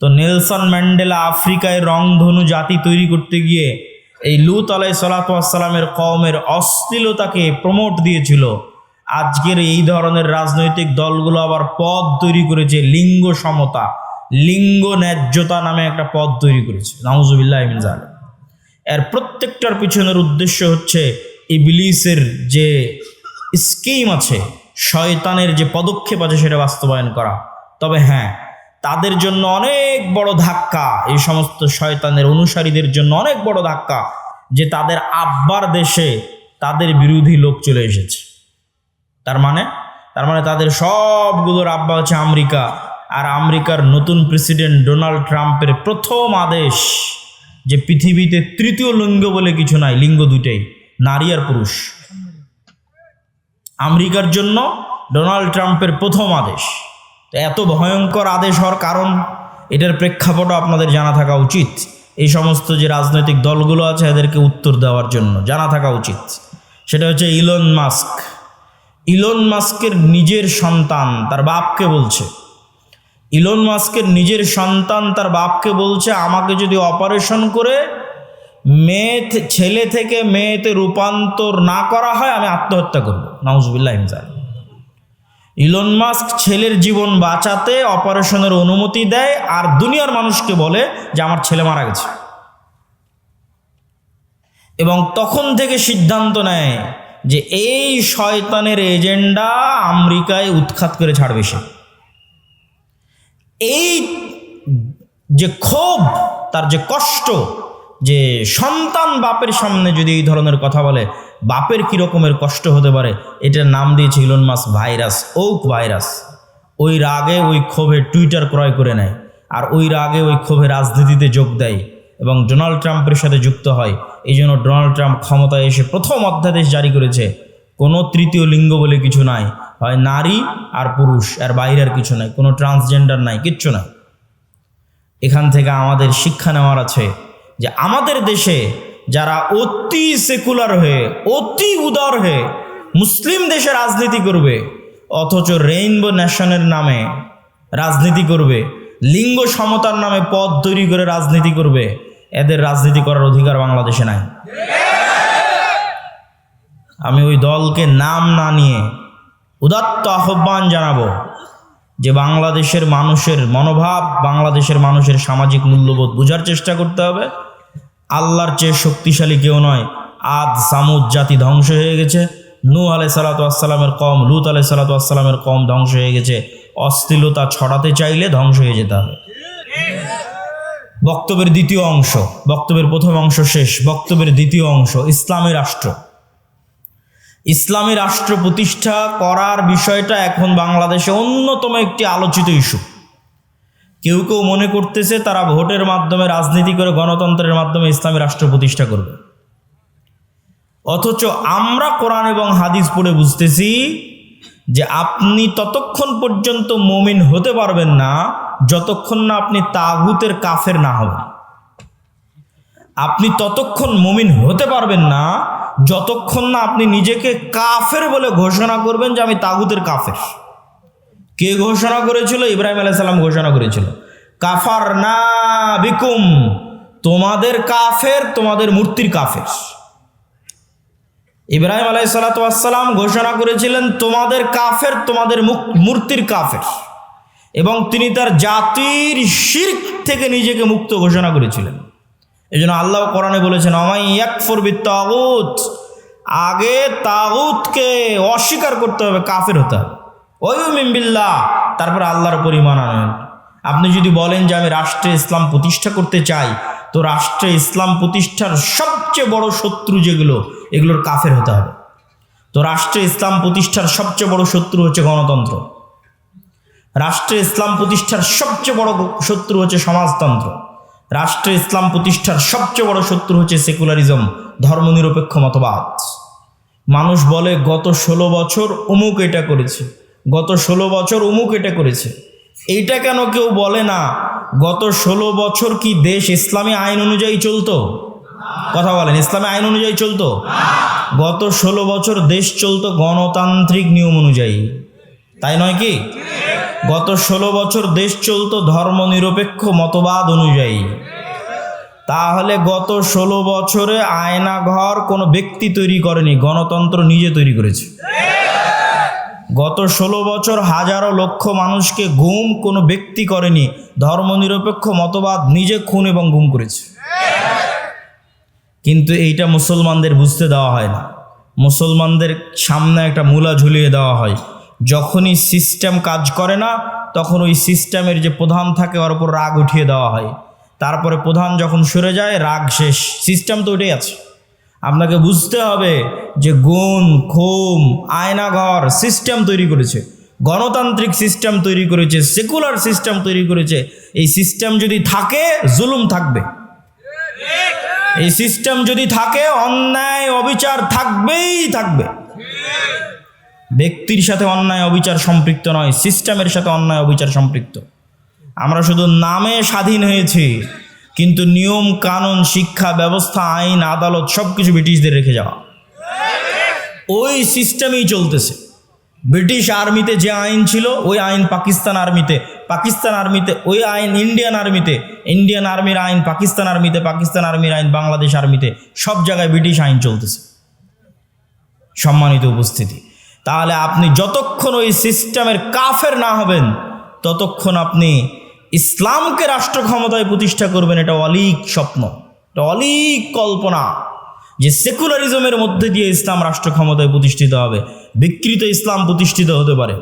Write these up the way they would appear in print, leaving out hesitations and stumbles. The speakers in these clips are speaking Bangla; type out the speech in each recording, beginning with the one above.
তো নেলসন ম্যান্ডেলা আফ্রিকায় রংধনু জাতি তৈরি করতে গিয়ে এই লূত আলাইহিসসালাতু ওয়াসসালামের কওমের অশ্লীলতাকে প্রমোট দিয়েছিল। আজকের এই ধরনের রাজনৈতিক দলগুলো আবার পদ তৈরি করেছে লিঙ্গ সমতা, লিঙ্গ ন্যায্যতা নামে একটা পদ তৈরি করেছে। নাউজুবিল্লাহি মিন যালিক। এর প্রত্যেকটার পিছনের উদ্দেশ্য হচ্ছে ইবলিসের যে স্কিম আছে, শয়তানের যে পদক্ষেপ আছে সেটা বাস্তবায়ন করা। তবে হ্যাঁ, তাদের জন্য অনেক বড় ধাক্কা, এই সমস্ত শয়তানের অনুসারীদের জন্য অনেক বড় ধাক্কা যে তাদের আব্বার দেশে তাদের বিরোধী লোক চলে এসেছে। তার মানে তাদের সবগুলোর আব্বা হচ্ছে আমেরিকা, আর আমেরিকার নতুন প্রেসিডেন্ট ডোনাল্ড ট্রাম্পের প্রথম আদেশ যে পৃথিবীতে তৃতীয় লিঙ্গ বলে কিছু নাই, লিঙ্গ দুটেই, নারী আর পুরুষ। আমেরিকার জন্য ডোনাল্ড ট্রাম্পের প্রথম আদেশ। তো এত ভয়ঙ্কর আদেশ হওয়ার কারণ, এটার প্রেক্ষাপটও আপনাদের জানা থাকা উচিত। এই সমস্ত যে রাজনৈতিক দলগুলো আছে এদেরকে উত্তর দেওয়ার জন্য জানা থাকা উচিত। সেটা হচ্ছে ইলন মাস্কের নিজের সন্তান তার বাপকে বলছে, ইলন মাস্কের নিজের সন্তান তার বাপকে বলছে, আমাকে যদি অপারেশন করে ছেলে থেকে মেয়েতে রূপান্তর না করা হয় আমি আত্মহত্যা করব। নাউজুবিল্লাহি মিন যালিক। ইলন মাস্ক ছেলের জীবন বাঁচাতে অপারেশনের অনুমতি দেয় আর দুনিয়ার মানুষকে বলে যে আমার ছেলে মারা গেছে, এবং তখন থেকে সিদ্ধান্ত নেয় যে এই শয়তানের এজেন্ডা আমেরিকায় উৎখাত করে ছাড়বে সে। এই যে ক্ষোভ, তার যে কষ্ট, যে সন্তান বাপের সামনে যদি এই ধরনের কথা বলে বাপের কী রকমের কষ্ট হতে পারে, এটার নাম দিয়েছে Elon Musk virus, woke virus. ওই রাগে ওই ক্ষোভে টুইটার ক্রয় করে নেয়, আর ওই রাগে ওই ক্ষোভে রাজনীতিতে যোগ দেয় এবং ডোনাল্ড ট্রাম্পের সাথে যুক্ত হয়। এই জন্য ডোনাল্ড ট্রাম্প ক্ষমতায় এসে প্রথম অধ্যাদেশ জারি করেছে, কোনো তৃতীয় লিঙ্গ বলে কিছু নাই, হয় নারী আর পুরুষ, আর বাইরে আর কিছু নাই, কোনো ট্রান্সজেন্ডার নাই, কিচ্ছু নাই। এখান থেকে আমাদের শিক্ষা নেওয়ার আছে যে আমাদের দেশে যারা অতি সেকুলার হয়ে, অতি উদার হয়ে মুসলিম দেশে রাজনীতি করবে, অথচ রেইনবো নেশনের নামে রাজনীতি করবে, লিঙ্গ সমতার নামে পদ তৈরি করে রাজনীতি করবে, এদের রাজনীতি করার অধিকার বাংলাদেশে নাই। আমি ওই দলকে নাম না নিয়ে উদাত্ত আহ্বান জানাবো যে বাংলাদেশের মানুষের মনোভাব, বাংলাদেশের মানুষের সামাজিক মূল্যবোধ বোঝার চেষ্টা করতে হবে। আল্লাহর চেয়ে শক্তিশালী কেউ নয়। আদ সামুদ জাতি ধ্বংস হয়ে গেছে, নূহ আলাইহিসসালাতু ওয়াসসালামের কওম, লূত আলাইহিসসালাতু ওয়াসসালামের কওম ধ্বংস হয়ে গেছে। অশ্লীলতা ছড়াতে চাইলে ধ্বংস হয়ে যেতে হবে। বক্তব্যের দ্বিতীয় অংশ, বক্তব্যের প্রথম অংশ শেষ, বক্তব্যের দ্বিতীয় অংশ, ইসলামী রাষ্ট্র। ইসলামী রাষ্ট্র প্রতিষ্ঠা করার বিষয়টা এখন বাংলাদেশে অন্যতম একটি আলোচিত ইস্যু। কেউ কেউ মনে করতেছে তারা ভোটের মাধ্যমে, রাজনীতি করে, গণতন্ত্রের মাধ্যমে ইসলামী রাষ্ট্র প্রতিষ্ঠা করবে। অথচ আমরা কোরআন এবং হাদিস পড়ে বুঝতেছি যে আপনি ততক্ষণ পর্যন্ত মুমিন হতে পারবেন না যতক্ষণ না আপনি তাগুতের কাফের না হবেন। আপনি ততক্ষণ মুমিন হতে পারবেন না যতক্ষণ না আপনি নিজেকে কাফের বলে ঘোষণা করবেন যে আমি তাগুতের কাফের। কে ঘোষণা করেছিল? ইব্রাহিম আলাইহিস সালাম ঘোষণা করেছিল, কাফারনা বিকুম, তোমাদের কাফের, তোমাদের মূর্তির কাফের। ইব্রাহিম আলাইহিসসালাতু ওয়াসসালাম ঘোষণা করেছিলেন তোমাদের কাফের, তোমাদের মূর্তির কাফের, এবং তিনি তার জাতির শিরক থেকে নিজেকে মুক্ত ঘোষণা করেছিলেন। এই জন্য আল্লাহ কোরআনে বলেছেন, আমাই ইয়াকফুর বিত্তাগুত, আগে তাগুতকে অস্বীকার করতে হবে, কাফের হতে হবে, ওয়ুমিন বিল্লাহ, তারপর আল্লাহর উপর ঈমান আনেন। আপনি যদি বলেন যে আমি রাষ্ট্রে ইসলাম প্রতিষ্ঠা করতে চাই, তো রাষ্ট্রে ইসলাম প্রতিষ্ঠার সবচেয়ে বড় শত্রু যেগুলো, এগুলোর কাফের হতে হবে। তো রাষ্ট্রে ইসলাম প্রতিষ্ঠার সবচেয়ে বড় শত্রু হচ্ছে গণতন্ত্র, রাষ্ট্রে ইসলাম প্রতিষ্ঠার সবচেয়ে বড় শত্রু হচ্ছে সমাজতন্ত্র, রাষ্ট্রে ইসলাম প্রতিষ্ঠার সবচেয়ে বড় শত্রু হচ্ছে সেকুলারিজম, ধর্মনিরপেক্ষ মতবাদ। মানুষ বলে গত 16 বছর অমুক এটা করেছে, গত 16 বছর অমুক এটা করেছে। এইটা কেন কেউ বলে না গত 16 বছর কি দেশ ইসলামী আইন অনুযায়ী চলতো? কথা বলেন, ইসলামী আইন অনুযায়ী চলতো? গত 16 বছর দেশ চলতো গণতান্ত্রিক নিয়ম অনুযায়ী, তাই নয় কি? গত 16 বছর দেশ চলতো ধর্মনিরপেক্ষ মতবাদ অনুযায়ী। তাহলে গত 16 বছরে আয়নাঘর কোনো ব্যক্তি তৈরি করেনি, গণতন্ত্র নিজে তৈরি করেছে। গত 16 বছর হাজারো লক্ষ মানুষকে গুম কোনো ব্যক্তি করেনি, ধর্মনিরপেক্ষ মতবাদ নিজে খুন এবং গুম করেছে। কিন্তু এইটা মুসলমানদের বুঝতে দেওয়া হয় না। মুসলমানদের সামনে একটা মূলা ঝুলিয়ে দেওয়া হয়, যখনই সিস্টেম কাজ করে না তখন ওই সিস্টেমের যে প্রধান থাকে ওর উপর রাগ উঠিয়ে দেওয়া হয়। তারপরে প্রধান যখন সরে যায় রাগ শেষ, সিস্টেম তো ওইটাই আছে। আপনাকে বুঝতে হবে যে গুম খুম আয়নাঘর সিস্টেম তৈরি করেছে, গণতান্ত্রিক সিস্টেম তৈরি করেছে, সেকুলার সিস্টেম তৈরি করেছে। এই সিস্টেম যদি থাকে জুলুম থাকবে, এই সিস্টেম যদি থাকে অন্যায় অবিচার থাকবেই থাকবে। ব্যক্তির সাথে অন্যায় অবিচার সম্পৃক্ত নয়, সিস্টেমের সাথে অন্যায় অবিচার সম্পৃক্ত। আমরা শুধু নামে স্বাধীন হয়েছি, কিন্তু নিয়ম কানুন শিক্ষা ব্যবস্থা আইন আদালত সব কিছু ব্রিটিশদের রেখে যাওয়া, ওই সিস্টেমেই চলতেছে। ব্রিটিশ আর্মিতে যে আইন ছিল ওই আইন পাকিস্তান আর্মিতে, পাকিস্তান আর্মিতে ওই আইন ইন্ডিয়ান আর্মিতে, ইন্ডিয়ান আর্মির আইন পাকিস্তান আর্মিতে, পাকিস্তান আর্মির আইন বাংলাদেশ আর্মিতে, সব জায়গায় ব্রিটিশ আইন চলতেছে। সম্মানিত উপস্থিতি, তাহলে আপনি যতক্ষণ ওই সিস্টেমের কাফের না হবেন ততক্ষণ আপনি ইসলামকে রাষ্ট্র ক্ষমতায় প্রতিষ্ঠা করবেন। এটা অলীক স্বপ্ন, এটা অলীক কল্পনা যে সেকুলারিজমের মধ্যে দিয়ে ইসলাম রাষ্ট্র ক্ষমতায় প্রতিষ্ঠিত হবে। বিকৃত ইসলাম প্রতিষ্ঠিত হতে পারে,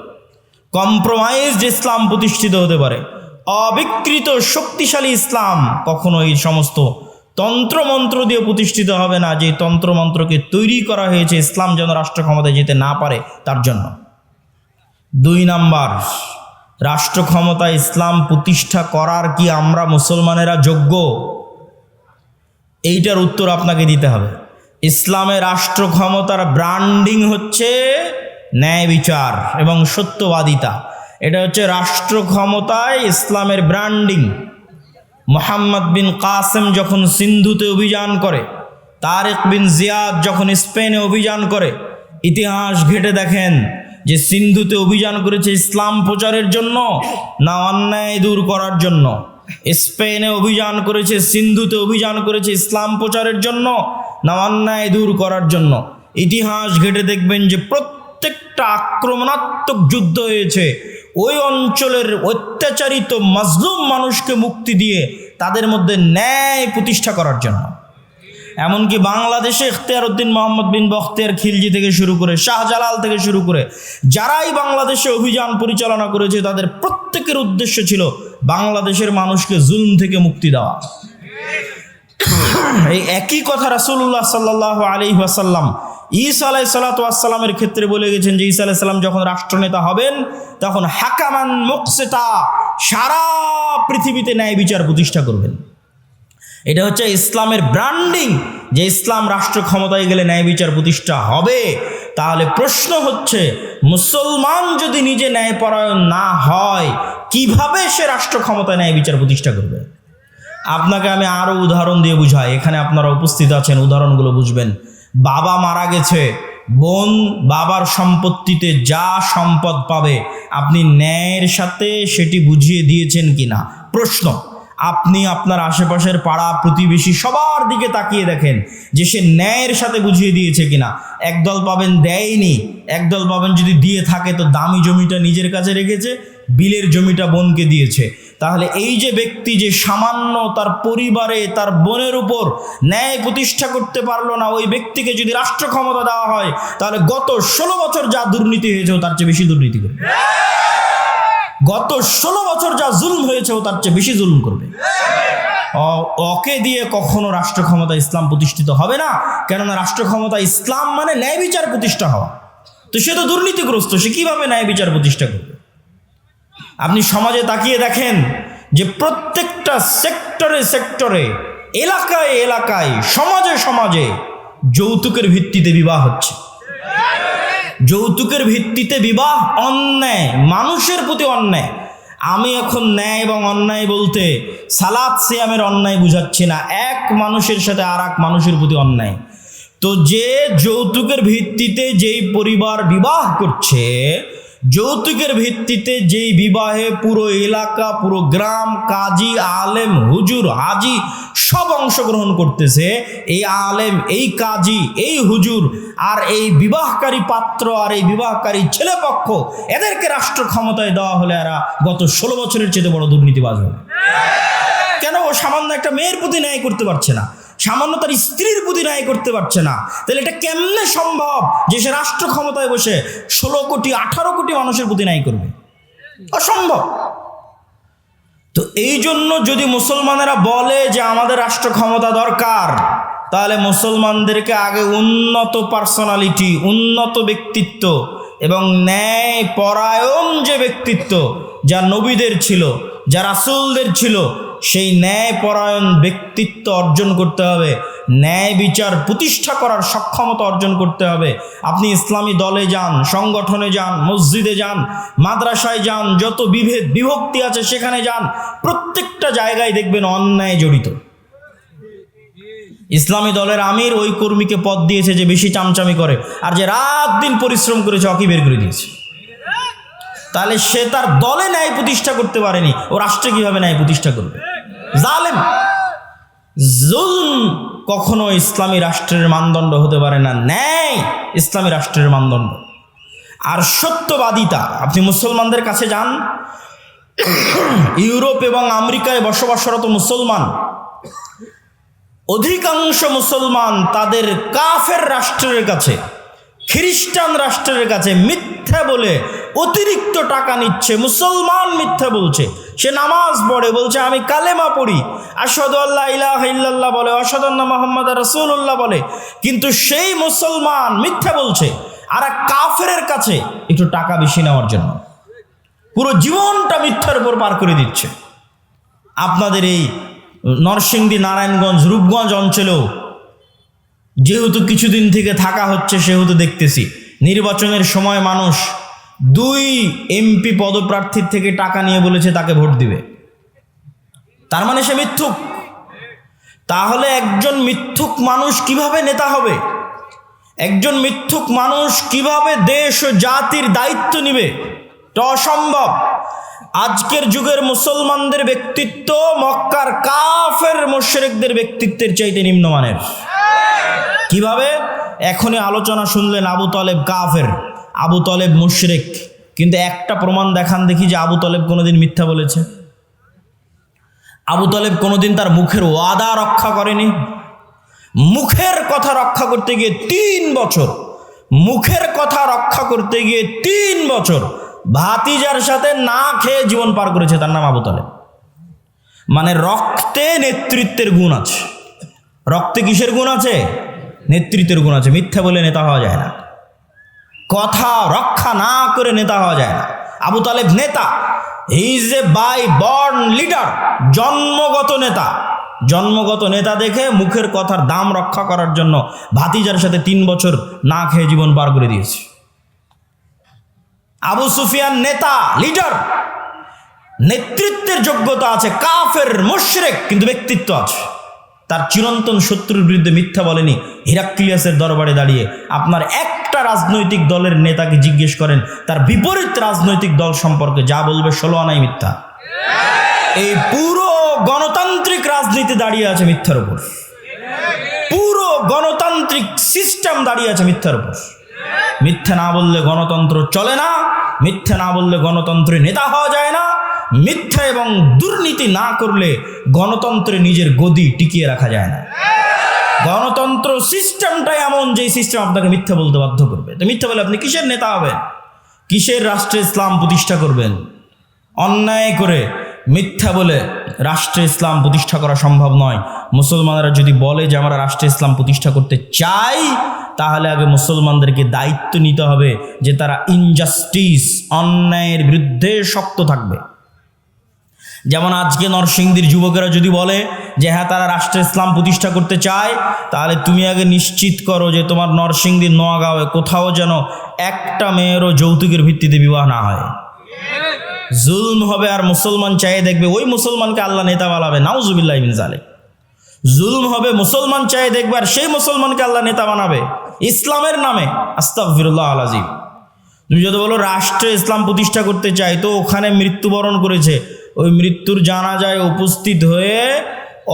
কম্প্রোমাইজড ইসলাম প্রতিষ্ঠিত হতে পারে, অবিকৃত শক্তিশালী ইসলাম কখনো এই সমস্ত তন্ত্রমন্ত্র দিয়ে প্রতিষ্ঠিত হবে না, যে তন্ত্রমন্ত্রকে তৈরি করা হয়েছে ইসলাম যেন রাষ্ট্র ক্ষমতায় যেতে না পারে তার জন্য। 2 নাম্বার, রাষ্ট্র ক্ষমতায় ইসলাম প্রতিষ্ঠা করার কি আমরা মুসলমানেরা যোগ্য? এইটার উত্তর আপনাকে দিতে হবে। ইসলামের রাষ্ট্র ক্ষমতার ব্র্যান্ডিং হচ্ছে ন্যায় বিচার এবং সত্যবাদিতা। এটা হচ্ছে রাষ্ট্র ক্ষমতায় ইসলামের ব্র্যান্ডিং। মোহাম্মদ বিন কাসেম যখন সিন্ধুতে অভিযান করে, তারেক বিন জিয়াদ যখন স্পেনে অভিযান করে, ইতিহাস ঘেটে দেখেন যে সিন্ধুতে অভিযান করেছে ইসলাম প্রচারের জন্য না অন্যায় দূর করার জন্য? স্পেনে অভিযান করেছে, সিন্ধুতে অভিযান করেছে ইসলাম প্রচারের জন্য না অন্যায় দূর করার জন্য? ইতিহাস ঘেটে দেখবেন যে প্রত্যেকটা আক্রমণাত্মক যুদ্ধ হয়েছে ওই অঞ্চলের অত্যাচারিত মাজলুম মানুষকে মুক্তি দিয়ে তাদের মধ্যে ন্যায় প্রতিষ্ঠা করার জন্য। এমনকি বাংলাদেশে ইখতিয়ার উদ্দিন মোহাম্মদ বিন বখতিয়ার খিলজি থেকে শুরু করে শাহজালাল থেকে শুরু করে যারাই বাংলাদেশে অভিযান পরিচালনা করেছে তাদের প্রত্যেকের উদ্দেশ্য ছিল বাংলাদেশের মানুষকে জুলুম থেকে মুক্তি দেওয়া। এই একই কথা রাসূলুল্লাহ সাল্লাল্লাহু আলাইহি ওয়াসাল্লাম ঈসা আলাইহিস সালাতু ওয়াস সালামের ক্ষেত্রে বলে গেছেন যে ঈসা আলাইহিস সালাম যখন রাষ্ট্রনেতা হবেন তখন হাকামান মুকসিতা, সারা পৃথিবীতে ন্যায় বিচার প্রতিষ্ঠা করবেন। এটা হচ্ছে ইসলামের ব্র্যান্ডিং, যে ইসলাম রাষ্ট্র ক্ষমতায় গেলে ন্যায় বিচার প্রতিষ্ঠা হবে। তাহলে প্রশ্ন হচ্ছে, মুসলমান যদি নিজে ন্যায়পরায়ণ না হয় কিভাবে সে রাষ্ট্র ক্ষমতায় ন্যায় বিচার প্রতিষ্ঠা করবে? আপনাকে আমি আরও উদাহরণ দিয়ে বুঝাই, এখানে আপনারা উপস্থিত আছেন, উদাহরণগুলো বুঝবেন। বাবা মারা গেছে, বোন বাবার সম্পত্তিতে যা সম্পদ পাবে আপনি ন্যায়ের সাথে সেটি বুঝিয়ে দিয়েছেন কিনা? প্রশ্ন। আপনি আপনার আশেপাশের পাড়া প্রতিবেশী সবার দিকে তাকিয়ে দেখেন যে সে ন্যায়ের সাথে বুঝিয়ে দিয়েছে কিনা। একদল পাবেন দেয়নি, একদল পাবেন যদি দিয়ে থাকে তো দামি জমিটা নিজের কাছে রেখেছে, বিলের জমিটা বোনকে দিয়েছে। তাহলে এই যে ব্যক্তি যে সামান্য তার পরিবারে তার বোনের উপর ন্যায় প্রতিষ্ঠা করতে পারলো না, ওই ব্যক্তিকে যদি রাষ্ট্র ক্ষমতা দেওয়া হয় তাহলে গত 16 বছর যা দুর্নীতি হয়েছে তার চেয়ে বেশি দুর্নীতি করবে। গত 16 বছর যা জুলুম হয়েছে তার চেয়ে বেশি জুলুম করবে। ওকে দিয়ে কখনো রাষ্ট্র ক্ষমতা ইসলাম প্রতিষ্ঠিত হবে না, কেননা রাষ্ট্র ক্ষমতা ইসলাম মানে ন্যায় বিচার প্রতিষ্ঠা হওয়া। তো সে তো দুর্নীতিগ্রস্ত, সে কিভাবে ন্যায় বিচার প্রতিষ্ঠা করবে? আপনি সমাজে তাকিয়ে দেখেন যে প্রত্যেকটা সেক্টরে সেক্টরে, এলাকায় এলাকায়, সমাজে সমাজে যৌতুকের ভিত্তিতে বিবাহ হচ্ছে। যৌতুকের ভিত্তিতে বিবাহ অন্যায়, মানুষের প্রতি অন্যায়। আমি এখন ন্যায় এবং অন্যায় বলতে সালাত সিয়ামের অন্যায় বুঝাচ্ছি না, এক মানুষের সাথে আর এক মানুষের প্রতি অন্যায়। তো যে যৌতুকের ভিত্তিতে যেই পরিবার বিবাহ করছে যৌতুকের ভিত্তিতে যেই বিবাহে পুরো এলাকা, পুরো গ্রাম, কাজী, আলেম, হুজুর, হাজি সব অংশগ্রহণ করতেছে, এই আলেম, এই কাজী, এই হুজুর আর এই বিবাহকারী পাত্র আর এই বিবাহকারী ছেলেপক্ষ, এদেরকে রাষ্ট্র ক্ষমতায় দেওয়া হলে এরা গত 16 বছরের চেয়ে বড় দুর্নীতিবাজ হবে। কেন? ও সামান্য একটা মেয়ের প্রতি ন্যায় করতে পারছে না, সামান্য তার স্ত্রীর প্রতি ন্যায় করতে পারছে না, তাহলে এটা কেমনে সম্ভব যে সে রাষ্ট্র ক্ষমতায় বসে 16 কোটি 18 কোটি মানুষের প্রতি ন্যায় করবে? অসম্ভব। তো এই জন্য যদি মুসলমানেরা বলে যে আমাদের রাষ্ট্র ক্ষমতা দরকার, তাহলে মুসলমানদেরকে আগে উন্নত পার্সোনালিটি, উন্নত ব্যক্তিত্ব এবং ন্যায় পরায়ণ যে ব্যক্তিত্ব যা নবীদের ছিল, যা রাসূলদের ছিল, সেই ন্যায় পরায়ণ ব্যক্তিত্ব অর্জন করতে হবে, ন্যায় বিচার প্রতিষ্ঠা করার সক্ষমতা অর্জন করতে হবে। আপনি ইসলামী দলে যান, সংগঠনে যান, মসজিদে যান, মাদ্রাসায় যান, যত বিভেদ বিভক্তি আছে সেখানে যান, প্রত্যেকটা জায়গায় দেখবেন অন্যায় জড়িত। ইসলামী দলের আমির ওই কর্মীকে পদ দিয়েছে যে বেশি চামচামি করে, আর যে রাত দিন পরিশ্রম করেছে ওকে বের করে দিয়েছে। তাহলে সে তার দলে ন্যায় প্রতিষ্ঠা করতে পারেনি, ও রাষ্ট্রে কিভাবে ন্যায় প্রতিষ্ঠা করবে? জালেম। জুলম কখনো ইসলামী রাষ্ট্রের মানদণ্ড হতে পারে না, ন্যায় ইসলামী রাষ্ট্রের মানদণ্ড। আর সত্যবাদিতা, আপনি মুসলমানদের কাছে যান, ইউরোপ এবং আমেরিকায় বসবাসরত মুসলমান, অধিকাংশ মুসলমান তাদের কাফের রাষ্ট্রের কাছে, খ্রিস্টান রাষ্ট্রের কাছে মিথ্যা বলে অতিরিক্ত টাকা নিচ্ছে। মুসলমান মিথ্যা বলছে, সে নামাজ পড়ে, বলছে আমি কালেমা পড়ি, আশহাদু আল্লা ইলাহা ইল্লাল্লাহ বলে, আশহাদু আন্না মুহাম্মাদুর রাসূলুল্লাহ বলে, কিন্তু সেই মুসলমান মিথ্যা বলছে আর এক কাফেরের কাছে একটু টাকা বেশি নেওয়ার জন্য পুরো জীবনটা মিথ্যার উপর পার করে দিচ্ছে। আপনাদের এই নরসিংদী, নারায়ণগঞ্জ, রূপগঞ্জ অঞ্চলেও যেহেতু কিছুদিন থেকে থাকা হচ্ছে, সেহেতু দেখতেছি নির্বাচনের সময় মানুষ 2 এমপি পদপ্রার্থীর থেকে টাকা নিয়ে বলেছে তাকে ভোট দিবে। তার মানে সে মিথ্যুক। তাহলে একজন মিথ্যুক মানুষ কিভাবে নেতা হবে? একজন মিথ্যুক মানুষ কিভাবে দেশ ও জাতির দায়িত্ব নিবে? এটা অসম্ভব। আজকের যুগের মুসলমানদের ব্যক্তিত্ব মক্কার কাফের মুশরিকদের ব্যক্তিত্বের চাইতে নিম্নমানের। কিভাবে? এখনই আলোচনা শুনলেন আবু তালেব কাফের, আবু তালেব মুশরিক, কিন্তু একটা প্রমাণ দেখান দেখি যে আবু তালেব কোনোদিন মিথ্যা বলেছে? আবু তালেব কোনোদিন তার মুখের ওয়াদা রক্ষা করেনি। মুখের কথা রক্ষা করতে গিয়ে 3 বছর, মুখের কথা রক্ষা করতে গিয়ে 3 বছর ভাতিজার সাথে না খেয়ে জীবন পার করেছে। তার নাম আবু তালেব। মানে রক্তে নেতৃত্বের গুণ আছে। রক্তে কিসের গুণ আছে? নেতৃত্বের গুণ আছে। মিথ্যা বলে নেতা হওয়া যায় না, কথা রক্ষা না করে নেতা হওয়া যায় না। আবু তালেব নেতা, he is a by born leader, জন্মগত নেতা। জন্মগত নেতা দেখে মুখের কথার দাম রক্ষা করার জন্য ভাতিজার সাথে 3 বছর না খেয়ে জীবন পার করে দিয়েছে। আবু সুফিয়ান নেতা, লিডার, নেতৃত্বের যোগ্যতা আছে, কাফের মুশরিক, কিন্তু ব্যক্তিত্ব আছে। তার চিরন্তন শত্রুর বিরুদ্ধে মিথ্যা বলেনি। হিরাক্লিয়াসের দরবারে দাঁড়িয়ে আপনার একটা রাজনৈতিক দলের নেতাকে জিজ্ঞেস করেন, তার বিপরীত রাজনৈতিক দল সম্পর্কে যা বলবে 16 আনাই মিথ্যা। এই পুরো গণতান্ত্রিক রাজনীতি দাঁড়িয়ে আছে মিথ্যার উপর। পুরো গণতান্ত্রিক সিস্টেম দাঁড়িয়ে আছে মিথ্যার উপর। মিথ্যা না বললে গণতন্ত্র চলে না, মিথ্যা না বললে গণতন্ত্রে নেতা হওয়া যায় না, মিথ্যা এবং দুর্নীতি না করলে গণতন্ত্রে নিজের গদি টিকিয়ে রাখা যায় না। গণতন্ত্র সিস্টেমটাই এমন যে সিস্টেম আপনাকে মিথ্যা বলতে বাধ্য করবে। তো মিথ্যা বলে আপনি কিসের নেতা হবেন? কিসের রাষ্ট্রে ইসলাম প্রতিষ্ঠা করবেন? অন্যায় করে মিথ্যা বলে রাষ্ট্রে ইসলাম প্রতিষ্ঠা করা সম্ভব নয়। মুসলমানরা যদি বলে যে আমরা রাষ্ট্রে ইসলাম প্রতিষ্ঠা করতে চাই, তাহলে আগে মুসলমানদেরকে দায়িত্ব নিতে হবে যে তারা ইনজাস্টিস, অন্যায়ের বিরুদ্ধে শক্ত থাকবে। যেমন আজকে নরসিংদীর যুবকেরা যদি বলে যে হ্যাঁ তারা রাষ্ট্রে ইসলাম প্রতিষ্ঠা করতে চায়, তাহলে তুমি আগে নিশ্চিত করো যে তোমার নরসিংদীর নোয়াগাঁওয়ে কোথাও যেন একটা মেয়েরও যৌতুকের ভিত্তিতে বিবাহ না হয়। জুলম হবে আর মুসলমান চাইয়ে দেখবে ওই মুসলমানকে আল্লাহ নেতা বানাবে, নাউজুবিল্লাহ মিন যালিক। জুলম হবে, মুসলমান চাইয়ে দেখবে আর সেই মুসলমানকে আল্লাহ নেতা বানাবে ইসলামের নামে, আস্তাগফিরুল্লাহ আল আযীম। তুমি যদি বলো রাষ্ট্রে ইসলাম প্রতিষ্ঠা করতে চাই, তো ওখানে মৃত্যুবরণ করেছে, ওই মৃত্যুর জানাজায় উপস্থিত হয়ে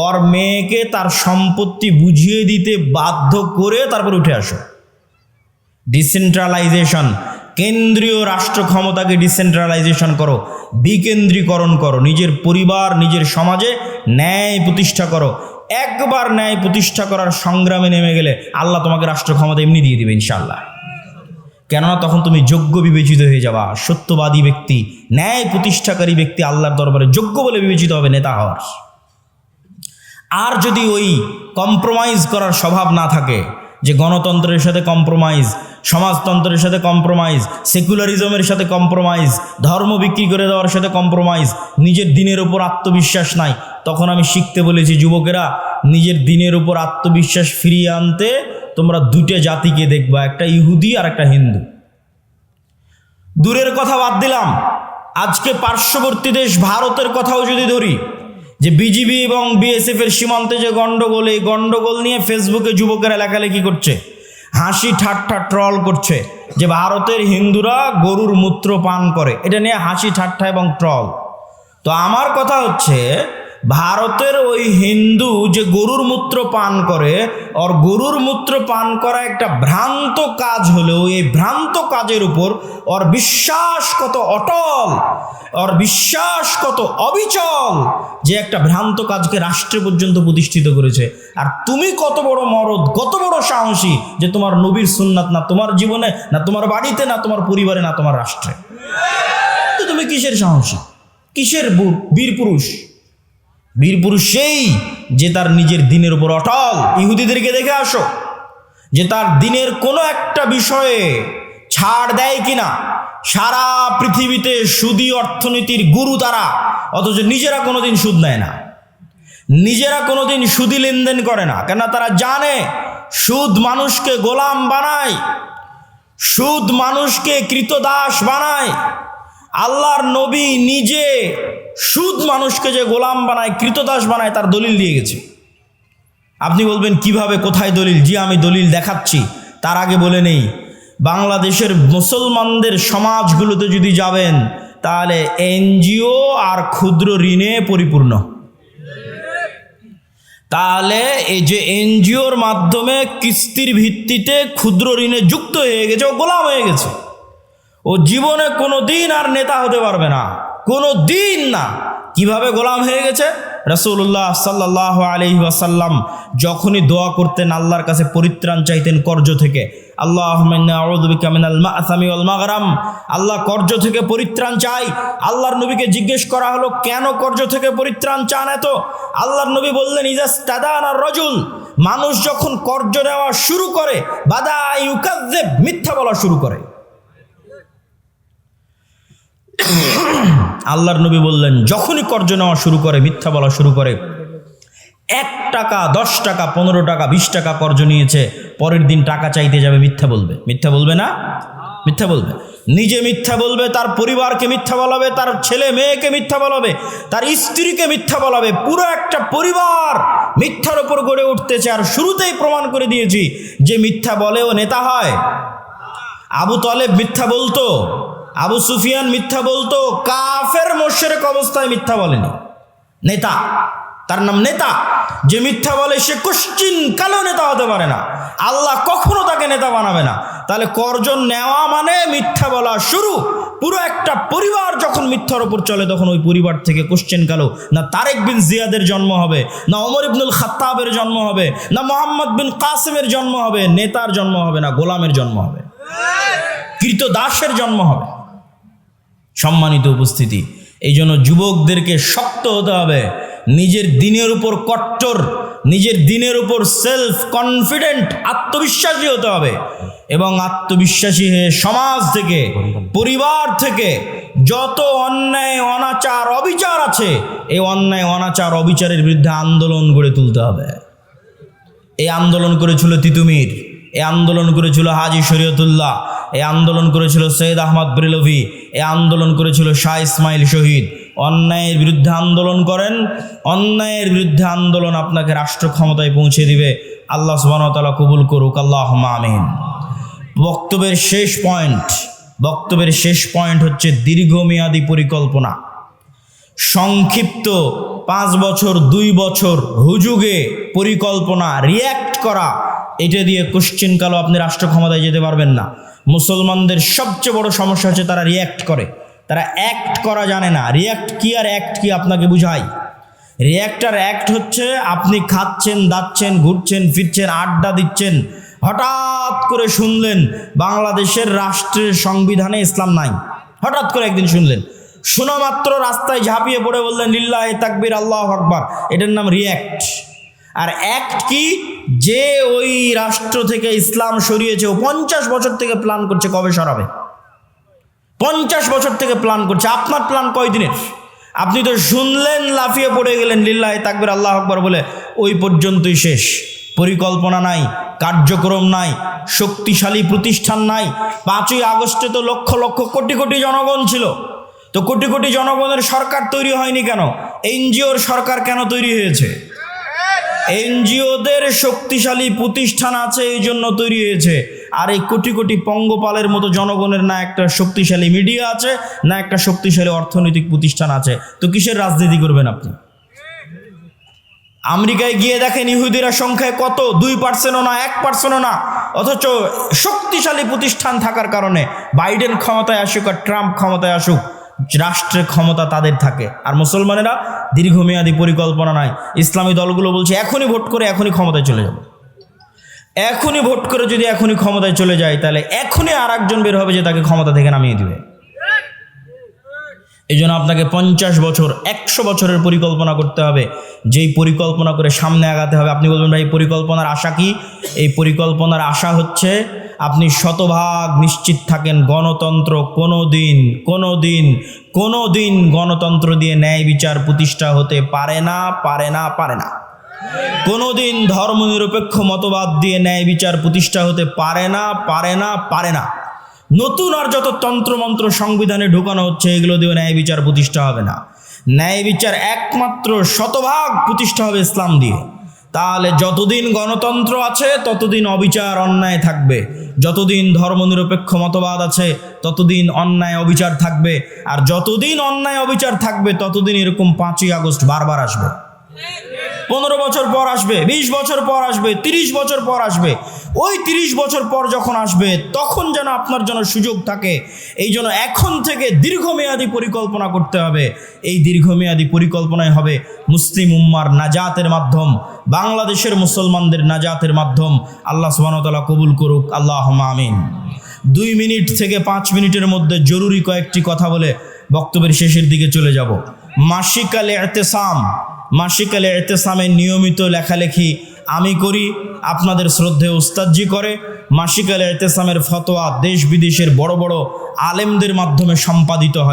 ওর মেয়েকে তার সম্পত্তি বুঝিয়ে দিতে বাধ্য করে তারপর উঠে আসো। ডিসেন্ট্রালাইজেশন, কেন্দ্রীয় রাষ্ট্র ক্ষমতাকে ডিসেন্ট্রালাইজেশন করো, বিকেন্দ্রীকরণ করো, নিজের পরিবার নিজের সমাজে ন্যায় প্রতিষ্ঠা করো। একবার ন্যায় প্রতিষ্ঠা করার সংগ্রামে নেমে গেলে আল্লাহ তোমাকে রাষ্ট্র ক্ষমতা এমনি দিয়ে দিবে ইনশাআল্লাহ। কেননা তখন তুমি যোগ্য বিবেচিত হয়ে যাবা, সত্যবাদী ব্যক্তি, ন্যায় প্রতিষ্ঠাকারী ব্যক্তি আল্লাহর দরবারে যোগ্য বলে বিবেচিত হবে নেতা হওয়ার। আর যদি ওই কম্প্রোমাইজ করার স্বভাব না থাকে, যে গণতন্ত্রের সাথে কম্প্রোমাইজ, সমাজতন্ত্রের সাথে কম্প্রোমাইজ, সেকুলারিজমের সাথে কম্প্রোমাইজ, ধর্ম বিক্রি করে দেওয়ার সাথে কম্প্রোমাইজ, নিজের দিনের উপর আত্মবিশ্বাস নাই, তখন আমি শিখতে বলেছি যুবকেরা, নিজের দিনের উপর আত্মবিশ্বাস ফিরিয়ে আনতে তোমরা দুটো জাতিকে দেখবা, একটা ইহুদি আর একটা হিন্দু। দূরের কথা বাদ দিলাম, আজকে পার্শ্ববর্তী দেশ ভারতের কথাও যদি ধরি, যে বিজিবি এবং বিএসএফ এর সীমান্তে যে গন্ডগোল, এই গন্ডগোল নিয়ে ফেসবুকে যুবকেরা লেখালেখি করছে, হাসি ঠাট্টা ট্রল করছে যে ভারতের হিন্দুরা গরুর মূত্র পান করে, এটা নিয়ে হাসি ঠাট্টা এবং ট্রল। তো আমার কথা হচ্ছে, ভারতের ওই হিন্দু যে গরুর মূত্র পান করে, ওর গরুর মূত্র পান করা একটা ভ্রান্ত কাজ হলেও এই ভ্রান্ত কাজের উপর ওর বিশ্বাস কত অটল, ওর বিশ্বাস কত অবিচল, যে একটা ভ্রান্ত কাজকে রাষ্ট্রে পর্যন্ত প্রতিষ্ঠিত করেছে। আর তুমি কত বড় মরদ, কত বড় সাহসী, যে তোমার নবীর সুন্নাত না তোমার জীবনে, না তোমার বাড়িতে, না তোমার পরিবারে, না তোমার রাষ্ট্রে, তো তুমি কিসের সাহসী, কিসের বীর পুরুষ? বীর পুরুষ সেই যে তার নিজের দিনের উপর অটল। ইহুদিদেরকে দেখে আসো যে তার দিনের কোনো একটা বিষয়ে ছাড় দেয় কিনা। সারা পৃথিবীতে সুদী অর্থনীতির গুরু তারা, অথচ নিজেরা কোনোদিন সুদ নেয় না, নিজেরা কোনোদিন সুদী লেনদেন করে না। কেন? তারা জানে সুদ মানুষকে গোলাম বানায়, সুদ মানুষকে কৃতদাস বানায়। আল্লাহর নবী নিজে সুদ মানুষকে যে গোলাম বানায়, কৃতদাস বানায়, তার দলিল দিয়ে গেছে। আপনি বলবেন কিভাবে, কোথায় দলিল? জি, আমি দলিল দেখাচ্ছি। তার আগে বলে নেই, বাংলাদেশের মুসলমানদের সমাজগুলোতে যদি যাবেন, তাহলে এনজিও আর ক্ষুদ্র ঋণে পরিপূর্ণ। তাহলে এই যে এনজিওর মাধ্যমে কিস্তির ভিত্তিতে ক্ষুদ্র ঋণে যুক্ত হয়ে গেছে, ও গোলাম হয়ে গেছে। ও জীবনে কোনো দিন আর নেতা হতে পারবে না, কোনো দিন না। কিভাবে গোলাম হয়ে গেছে? রাসূলুল্লাহ সাল্লাল্লাহু আলাইহি ওয়াসাল্লাম যখনই দোয়া করতেন, আল্লাহর কাছে পরিত্রাণ চাইতেন কর্জ থেকে, আল্লাহুম্মা ইন্নী আউযু বিকা মিনাল মা'সামি ওয়াল মাগরাম, আল্লাহ কর্জ থেকে পরিত্রাণ চাই। আল্লাহর নবীকে জিজ্ঞেস করা হলো, কেন কর্জ থেকে পরিত্রাণ চান এত? আল্লাহর নবী বললেন, ইজাস্তাদানা রাজুল, মানুষ যখন কর্জ নেওয়া শুরু করে, বাদা ইউকাযযিব, মিথ্যা বলা শুরু করে। আল্লাহর নবী বললেন, যখনই কর্জ নেওয়া শুরু করে, মিথ্যা বলা শুরু করে, 1 টাকা 10 টাকা 15 টাকা 20 টাকা কর্জ নিয়েছে, পরের দিন টাকা চাইতে যাবে, মিথ্যা বলবে। মিথ্যা বলবে না? মিথ্যা বলবে। নিজে মিথ্যা বলবে, তার পরিবারকে মিথ্যা বলাবে, তার ছেলে মেয়েকে মিথ্যা বলাবে, তার স্ত্রীকে মিথ্যা বলাবে। পুরো একটা পরিবার মিথ্যার উপর গড়ে উঠতেছে। আর শুরুতেই প্রমাণ করে দিয়েছি যে মিথ্যা বলেও নেতা হয়। আবু তালেব মিথ্যা বলতো, আবু সুফিয়ান মিথ্যা বলতো, কাফের মুশরিক অবস্থায় মিথ্যা বলেনি। নেতা, তার নাম নেতা। যে মিথ্যা বলে সে কোশ্চিন কালেও নেতা হতে পারে না, আল্লাহ কখনো তাকে নেতা বানাবে না। তাহলে কর্জ নেওয়া মানে মিথ্যা বলা শুরু। পুরো একটা পরিবার যখন মিথ্যার উপর চলে, তখন ওই পরিবার থেকে কোশ্চিন কালেও না তারেক বিন জিয়াদের জন্ম হবে, না ওমর ইবনুল খাত্তাবের জন্ম হবে, না মোহাম্মদ বিন কাসিমের জন্ম হবে। নেতার জন্ম হবে না, গোলামের জন্ম হবে, কৃতদাসের জন্ম হবে। সম্মানিত উপস্থিতি, এই জন্য যুবকদেরকে শক্ত হতে হবে, নিজের দিনের উপর কট্টর, নিজের দিনের উপর সেলফ কনফিডেন্ট, আত্মবিশ্বাসী হতে হবে। এবং আত্মবিশ্বাসী হয়ে সমাজ থেকে, পরিবার থেকে যত অন্যায় অনাচার অবিচার আছে, এই অন্যায় অনাচার অবিচারের বিরুদ্ধে আন্দোলন গড়ে তুলতে হবে। এই আন্দোলন করেছিল তিতুমির, এই আন্দোলন করেছিল হাজী শরীয়তুল্লাহ, এই আন্দোলন করেছিল সৈয়দ আহমদ বেরেলভি, এই আন্দোলন করেছিল শাহ ইসমাইল শহীদ। অন্যায়ের বিরুদ্ধে আন্দোলন করেন, অন্যায়ের বিরুদ্ধে আন্দোলন আপনাকে রাষ্ট্র ক্ষমতায় পৌঁছে দিবে। আল্লাহ সুবহানাহু ওয়া তাআলা কবুল করুক, আল্লাহুম্মা আমিন। বক্তব্যের শেষ পয়েন্ট, বক্তব্যের শেষ পয়েন্ট হচ্ছে দীর্ঘমেয়াদী পরিকল্পনা। সংক্ষিপ্ত 5 বছর 2 বছর হুজুগে পরিকল্পনা, রিয়্যাক্ট করা, এটা দিয়ে কোশ্চেনকালও আপনি রাষ্ট্র ক্ষমতায় যেতে পারবেন না। মুসলমানদের সবচেয়ে বড় সমস্যা হচ্ছে তারা রিয়্যাক্ট করে, তারা অ্যাক্ট করা জানে না। রিয়্যাক্ট কি আর অ্যাক্ট কি আপনাকে বুঝাই। রিয়্যাক্ট আর অ্যাক্ট হচ্ছে আপনি খাচ্ছেন, দাচ্ছেন, ঘুরছেন, ফিরছেন, আড্ডা দিচ্ছেন, হঠাৎ করে শুনলেন বাংলাদেশের রাষ্ট্রের সংবিধানে ইসলাম নাই। হঠাৎ করে একদিন শুনলেন, শোনা মাত্র রাস্তায় ঝাঁপিয়ে পড়ে বললেন লিল্লাহি তাকবীর, আল্লাহু আকবার। এটার নাম রিয়্যাক্ট। আর অ্যাক্ট কি? যে ওই রাষ্ট্র থেকে ইসলাম সরিয়েছে, ও 50 বছর থেকে প্ল্যান করছে কবে সরাবে। 50 বছর থেকে প্ল্যান করছে। আপনার প্ল্যান কয়দিনের? আপনি তো শুনলেন, লাফিয়ে পড়ে গেলেন লিল্লাহি তাকবীর, আল্লাহু আকবার বলে, ওই পর্যন্তই শেষ। পরিকল্পনা নাই, কার্যক্রম নাই, শক্তিশালী প্রতিষ্ঠান নাই। 5ই আগস্টে তো লক্ষ লক্ষ কোটি কোটি জনগণ ছিল। তো কোটি কোটি জনগণের সরকার তৈরি হয়নি কেন? এনজিওর সরকার কেন তৈরি হয়েছে? এনজিওদের শক্তিশালী প্রতিষ্ঠান আছে, এই জন্য তৈরি হয়েছে। আর এই কোটি কোটি পঙ্গপালের মতো জনগণের না একটা শক্তিশালী মিডিয়া আছে, না একটা শক্তিশালী অর্থনৈতিক প্রতিষ্ঠান আছে। তো কিসের রাজনীতি করবেন আপনি? আমেরিকায় গিয়ে দেখেন ইহুদিরা সংখ্যায় কত, 2%ও না, 1%ও না। অথচ শক্তিশালী প্রতিষ্ঠান থাকার কারণে বাইডেন ক্ষমতায় আসুক আর ট্রাম্প ক্ষমতায় আসুক, রাষ্ট্রের ক্ষমতা তাদের থাকে। আর মুসলমানেরা দীর্ঘমেয়াদী পরিকল্পনা নাই। ইসলামী দলগুলো বলছে এখনই ভোট করে এখনই ক্ষমতায় চলে যাবে। এখনই ভোট করে যদি এখনই ক্ষমতায় চলে যায়, তাহলে এখনই আর একজন বের হবে যে তাকে ক্ষমতা থেকে নামিয়ে দিবে। এই জন্য আপনাকে 50 বছর 100 বছরের পরিকল্পনা করতে হবে। যেই পরিকল্পনা করে সামনে আগাতে হবে। আপনি বলবেন ভাই পরিকল্পনার আশা কি? এই পরিকল্পনার আশা হচ্ছে আপনি শতভাগ নিশ্চিত থাকেন গণতন্ত্র কোনোদিন গণতন্ত্র দিয়ে ন্যায় বিচার প্রতিষ্ঠা হতে পারে না। কোনোদিন ধর্মনিরপেক্ষ মতবাদ দিয়ে ন্যায় বিচার প্রতিষ্ঠা হতে পারে না। নতুন আর যত তন্ত্রমন্ত্র সংবিধানে ঢুকানো হচ্ছে, এগুলো দিয়ে ন্যায় বিচার প্রতিষ্ঠা হবে না। ন্যায় বিচার একমাত্র শতভাগ প্রতিষ্ঠা হবে ইসলাম দিয়ে। তাহলে যতদিন গণতন্ত্র আছে ততদিন অবিচার অন্যায় থাকবে, যতদিন ধর্মনিরপেক্ষ মতবাদ আছে ততদিন অন্যায় অবিচার থাকবে। আর যতদিন অন্যায় অবিচার থাকবে ততদিন এরকম 5ই আগস্ট বারবার আসবে। 15 বছর পর আসবে, 20 বছর পর আসবে, 30 বছর পর আসবে। ওই 30 বছর পর যখন আসবে তখন যেন আপনার জন্য সুযোগ থাকে। এই জন্য এখন থেকে দীর্ঘমেয়াদী পরিকল্পনা করতে হবে। এই দীর্ঘমেয়াদী পরিকল্পনায় হবে মুসলিম উম্মার নাজাতের মাধ্যম, বাংলাদেশের মুসলমানদের নাজাতের মাধ্যম। আল্লাহ সুবহানাহু ওয়া তাআলা কবুল করুক, আল্লাহুম্মা আমিন। 2 মিনিট থেকে 5 মিনিটের মধ্যে জরুরি কয়েকটি কথা বলে বক্তব্যের শেষের দিকে চলে যাব। মাসিক আল ইতিসামের নিয়মিত লেখালেখি আমি করি, আপনাদের শ্রদ্ধেয় উস্তাদজি করে। মাসিক আল ইতিসামের ফতোয়া দেশ বিদেশের বড় বড় আলেমদের মাধ্যমে সম্পাদিত হয়।